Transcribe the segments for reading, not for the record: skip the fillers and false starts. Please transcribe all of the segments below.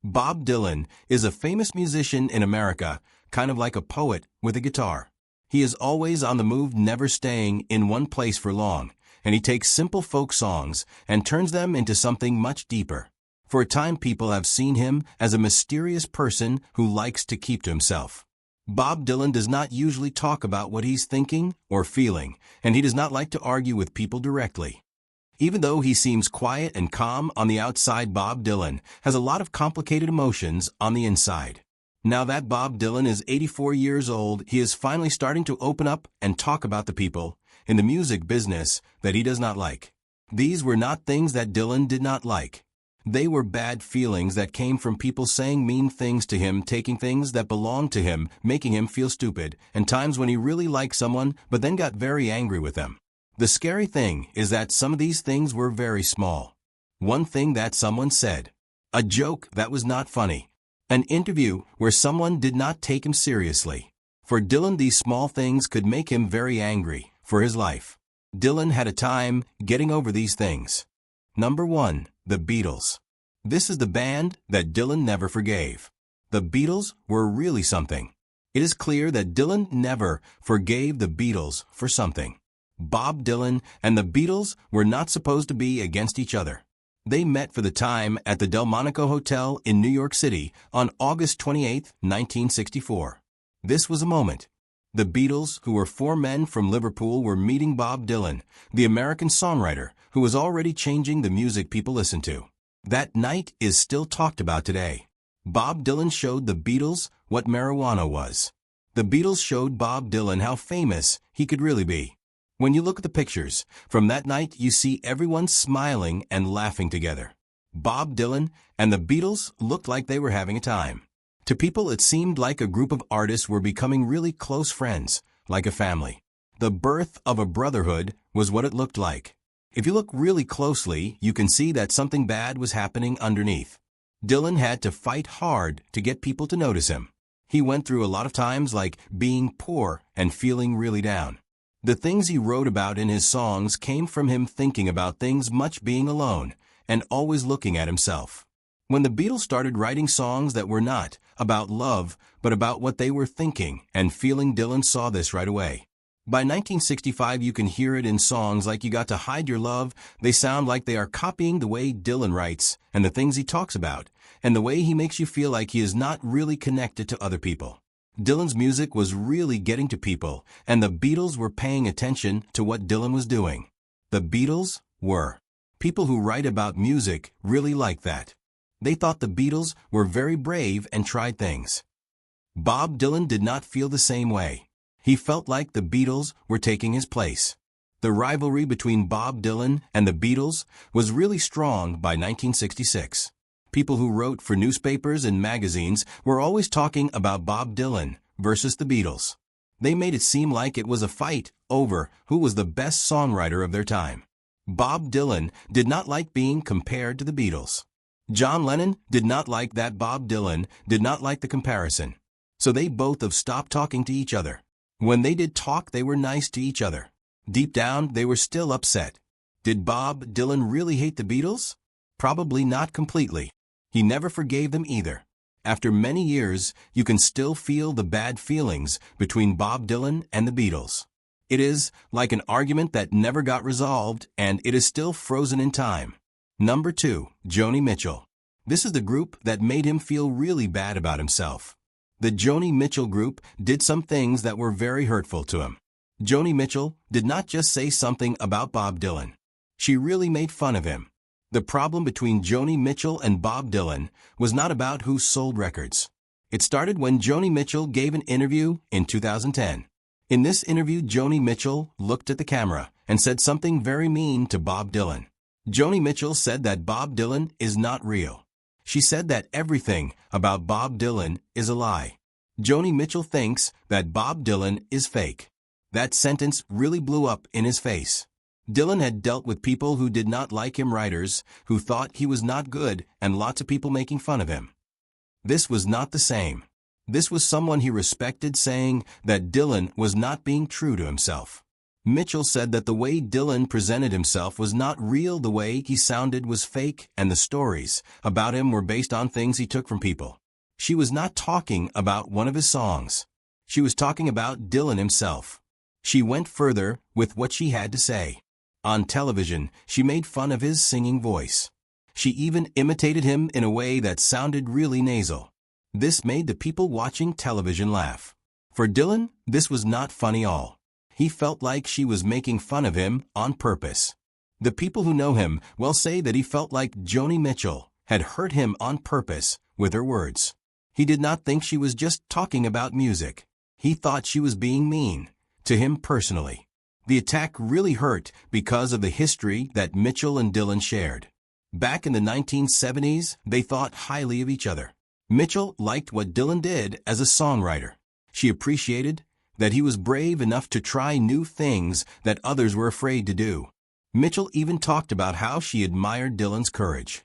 Bob Dylan is a famous musician in America, kind of like a poet with a guitar. He is always on the move, never staying in one place for long, and he takes simple folk songs and turns them into something much deeper. For a time, people have seen him as a mysterious person who likes to keep to himself. Bob Dylan does not usually talk about what he's thinking or feeling, and he does not like to argue with people directly. Even though he seems quiet and calm on the outside, Bob Dylan has a lot of complicated emotions on the inside. Now that Bob Dylan is 84 years old, he is finally starting to open up and talk about the people in the music business that he does not like. These were not things that Dylan did not like. They were bad feelings that came from people saying mean things to him, taking things that belonged to him, making him feel stupid, and times when he really liked someone but then got very angry with them. The scary thing is that some of these things were very small. One thing that someone said, a joke that was not funny, an interview where someone did not take him seriously. For Dylan, these small things could make him very angry for his life. Dylan had a time getting over these things. Number 1, the Beatles. This is the band that Dylan never forgave. The Beatles were really something. It is clear that Dylan never forgave the Beatles for something. Bob Dylan and the Beatles were not supposed to be against each other. They met for the time at the Delmonico Hotel in New York City on August 28, 1964. This was a moment. The Beatles, who were 4 men from Liverpool, were meeting Bob Dylan, the American songwriter who was already changing the music people listen to. That night is still talked about today. Bob Dylan showed the Beatles what marijuana was. The Beatles showed Bob Dylan how famous he could really be. When you look at the pictures from that night, you see everyone smiling and laughing together. Bob Dylan and the Beatles looked like they were having a time. To people, it seemed like a group of artists were becoming really close friends, like a family. The birth of a brotherhood was what it looked like. If you look really closely, you can see that something bad was happening underneath. Dylan had to fight hard to get people to notice him. He went through a lot of times like being poor and feeling really down. The things he wrote about in his songs came from him thinking about things, much being alone, and always looking at himself. When the Beatles started writing songs that were not about love, but about what they were thinking and feeling, Dylan saw this right away. By 1965, you can hear it in songs like "You Got to Hide Your Love." They sound like they are copying the way Dylan writes and the things he talks about, and the way he makes you feel like he is not really connected to other people. Dylan's music was really getting to people, and the Beatles were paying attention to what Dylan was doing. The Beatles were. People who write about music really like that. They thought the Beatles were very brave and tried things. Bob Dylan did not feel the same way. He felt like the Beatles were taking his place. The rivalry between Bob Dylan and the Beatles was really strong by 1966. People who wrote for newspapers and magazines were always talking about Bob Dylan versus the Beatles. They made it seem like it was a fight over who was the best songwriter of their time. Bob Dylan did not like being compared to the Beatles. John Lennon did not like that. Bob Dylan did not like the comparison. So they both have stopped talking to each other. When they did talk, they were nice to each other. Deep down, they were still upset. Did Bob Dylan really hate the Beatles? Probably not completely. He never forgave them either. After many years, you can still feel the bad feelings between Bob Dylan and the Beatles. It is like an argument that never got resolved, and it is still frozen in time. Number 2, Joni Mitchell. This is the group that made him feel really bad about himself. The Joni Mitchell group did some things that were very hurtful to him. Joni Mitchell did not just say something about Bob Dylan. She really made fun of him. The problem between Joni Mitchell and Bob Dylan was not about who sold records. It started when Joni Mitchell gave an interview in 2010. In this interview, Joni Mitchell looked at the camera and said something very mean to Bob Dylan. Joni Mitchell said that Bob Dylan is not real. She said that everything about Bob Dylan is a lie. Joni Mitchell thinks that Bob Dylan is fake. That sentence really blew up in his face. Dylan had dealt with people who did not like him, writers who thought he was not good, and lots of people making fun of him. This was not the same. This was someone he respected saying that Dylan was not being true to himself. Mitchell said that the way Dylan presented himself was not real, the way he sounded was fake, and the stories about him were based on things he took from people. She was not talking about one of his songs. She was talking about Dylan himself. She went further with what she had to say. On television, she made fun of his singing voice. She even imitated him in a way that sounded really nasal. This made the people watching television laugh. For Dylan, this was not funny at all. He felt like she was making fun of him on purpose. The people who know him well say that he felt like Joni Mitchell had hurt him on purpose with her words. He did not think she was just talking about music. He thought she was being mean to him personally. The attack really hurt because of the history that Mitchell and Dylan shared. Back in the 1970s, they thought highly of each other. Mitchell liked what Dylan did as a songwriter. She appreciated that he was brave enough to try new things that others were afraid to do. Mitchell even talked about how she admired Dylan's courage.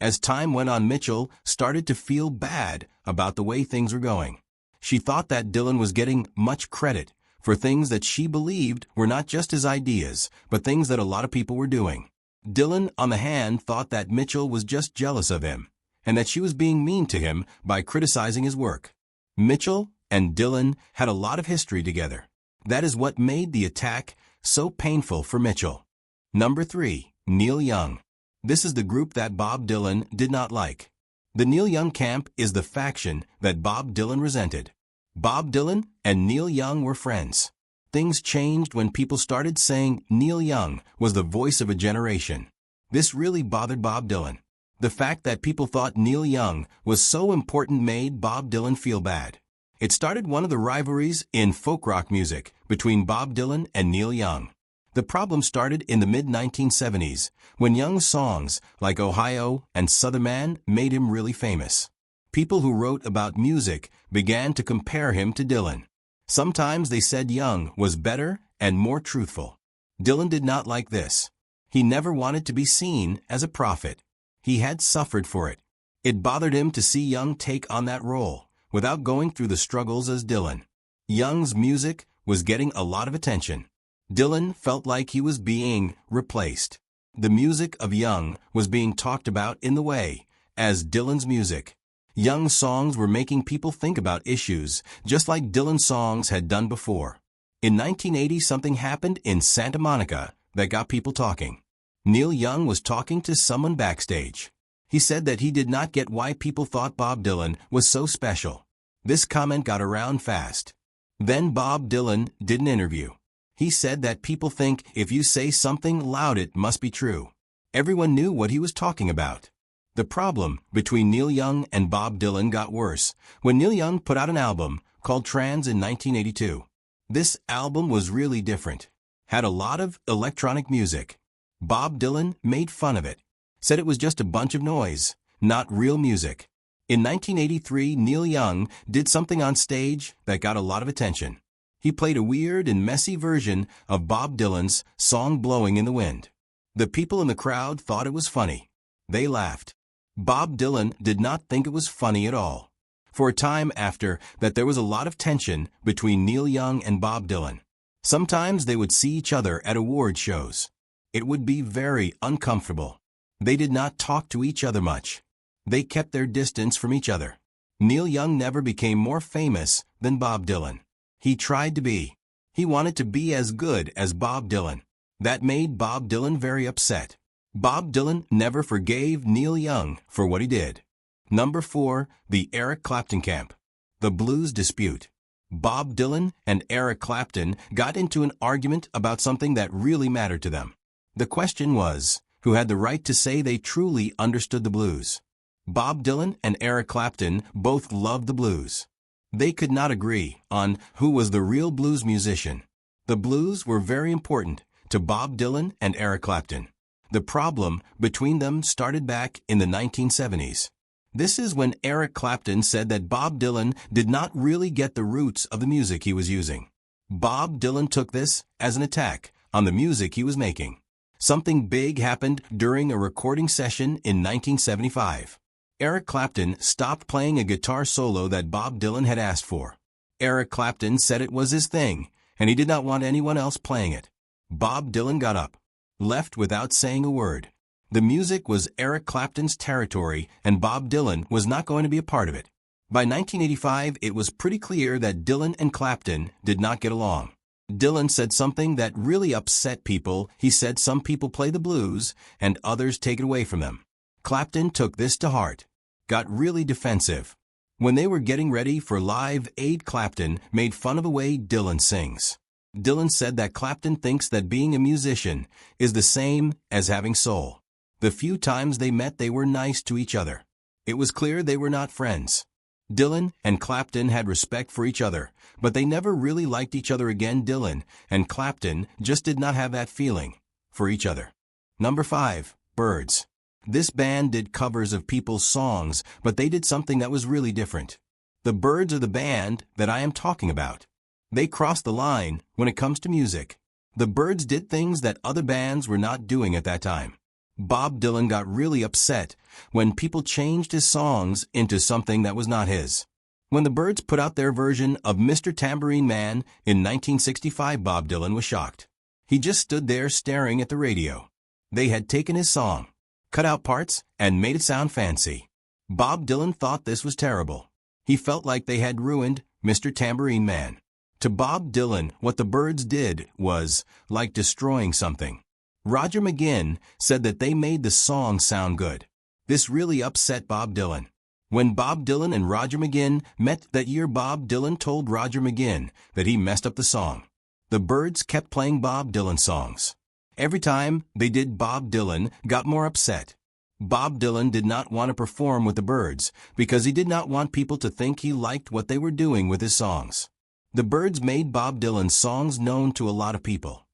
As time went on, Mitchell started to feel bad about the way things were going. She thought that Dylan was getting much credit for things that she believed were not just his ideas, but things that a lot of people were doing. Dylan, on the hand, thought that Mitchell was just jealous of him, and that she was being mean to him by criticizing his work. Mitchell and Dylan had a lot of history together. That is what made the attack so painful for Mitchell. Number 3. Neil Young. This is the group that Bob Dylan did not like. The Neil Young camp is the faction that Bob Dylan resented. Bob Dylan and Neil Young were friends. Things changed when people started saying Neil Young was the voice of a generation. This really bothered Bob Dylan. The fact that people thought Neil Young was so important made Bob Dylan feel bad. It started one of the rivalries in folk rock music between Bob Dylan and Neil Young. The problem started in the mid-1970s, when Young's songs like Ohio and Southern Man made him really famous. People who wrote about music began to compare him to Dylan. Sometimes they said Young was better and more truthful. Dylan did not like this. He never wanted to be seen as a prophet. He had suffered for it. It bothered him to see Young take on that role without going through the struggles as Dylan. Young's music was getting a lot of attention. Dylan felt like he was being replaced. The music of Young was being talked about in the way as Dylan's music. Young's songs were making people think about issues, just like Dylan's songs had done before. In 1980, something happened in Santa Monica that got people talking. Neil Young was talking to someone backstage. He said that he did not get why people thought Bob Dylan was so special. This comment got around fast. Then Bob Dylan did an interview. He said that people think if you say something loud it must be true. Everyone knew what he was talking about. The problem between Neil Young and Bob Dylan got worse when Neil Young put out an album called Trans in 1982. This album was really different, had a lot of electronic music. Bob Dylan made fun of it, said it was just a bunch of noise, not real music. In 1983, Neil Young did something on stage that got a lot of attention. He played a weird and messy version of Bob Dylan's song Blowing in the Wind. The people in the crowd thought it was funny. They laughed. Bob Dylan did not think it was funny at all. For a time after that, there was a lot of tension between Neil Young and Bob Dylan. Sometimes they would see each other at award shows. It would be very uncomfortable. They did not talk to each other much. They kept their distance from each other. Neil Young never became more famous than Bob Dylan. He tried to be. He wanted to be as good as Bob Dylan. That made Bob Dylan very upset. Bob Dylan never forgave Neil Young for what he did. Number 4. The Eric Clapton Camp. The Blues Dispute. Bob Dylan and Eric Clapton got into an argument about something that really mattered to them. The question was, who had the right to say they truly understood the blues? Bob Dylan and Eric Clapton both loved the blues. They could not agree on who was the real blues musician. The blues were very important to Bob Dylan and Eric Clapton. The problem between them started back in the 1970s. This is when Eric Clapton said that Bob Dylan did not really get the roots of the music he was using. Bob Dylan took this as an attack on the music he was making. Something big happened during a recording session in 1975. Eric Clapton stopped playing a guitar solo that Bob Dylan had asked for. Eric Clapton said it was his thing, and he did not want anyone else playing it. Bob Dylan got up, left without saying a word. The music was Eric Clapton's territory, and Bob Dylan was not going to be a part of it. By 1985, it was pretty clear that Dylan and Clapton did not get along. Dylan said something that really upset people. He said some people play the blues and others take it away from them. Clapton took this to heart, got really defensive. When they were getting ready for Live Aid, Clapton made fun of the way Dylan sings. Dylan said that Clapton thinks that being a musician is the same as having soul. The few times they met, they were nice to each other. It was clear they were not friends. Dylan and Clapton had respect for each other, but they never really liked each other again. Dylan and Clapton just did not have that feeling for each other. Number 5. Byrds. This band did covers of people's songs, but they did something that was really different. The Byrds are the band that I am talking about. They crossed the line when it comes to music. The Byrds did things that other bands were not doing at that time. Bob Dylan got really upset when people changed his songs into something that was not his. When the Byrds put out their version of Mr. Tambourine Man in 1965, Bob Dylan was shocked. He just stood there staring at the radio. They had taken his song, cut out parts, and made it sound fancy. Bob Dylan thought this was terrible. He felt like they had ruined Mr. Tambourine Man. To Bob Dylan, what the Byrds did was like destroying something. Roger McGuinn said that they made the song sound good. This really upset Bob Dylan. When Bob Dylan and Roger McGuinn met that year, Bob Dylan told Roger McGuinn that he messed up the song. The Byrds kept playing Bob Dylan songs. Every time they did, Bob Dylan got more upset. Bob Dylan did not want to perform with the Byrds because he did not want people to think he liked what they were doing with his songs. The Byrds made Bob Dylan's songs known to a lot of people.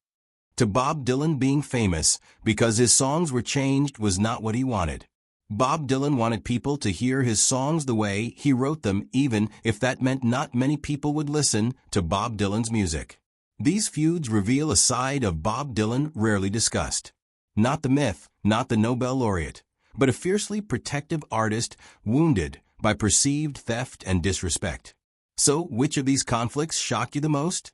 To Bob Dylan, being famous because his songs were changed was not what he wanted. Bob Dylan wanted people to hear his songs the way he wrote them, even if that meant not many people would listen to Bob Dylan's music. These feuds reveal a side of Bob Dylan rarely discussed. Not the myth, not the Nobel laureate, but a fiercely protective artist wounded by perceived theft and disrespect. So, which of these conflicts shocked you the most?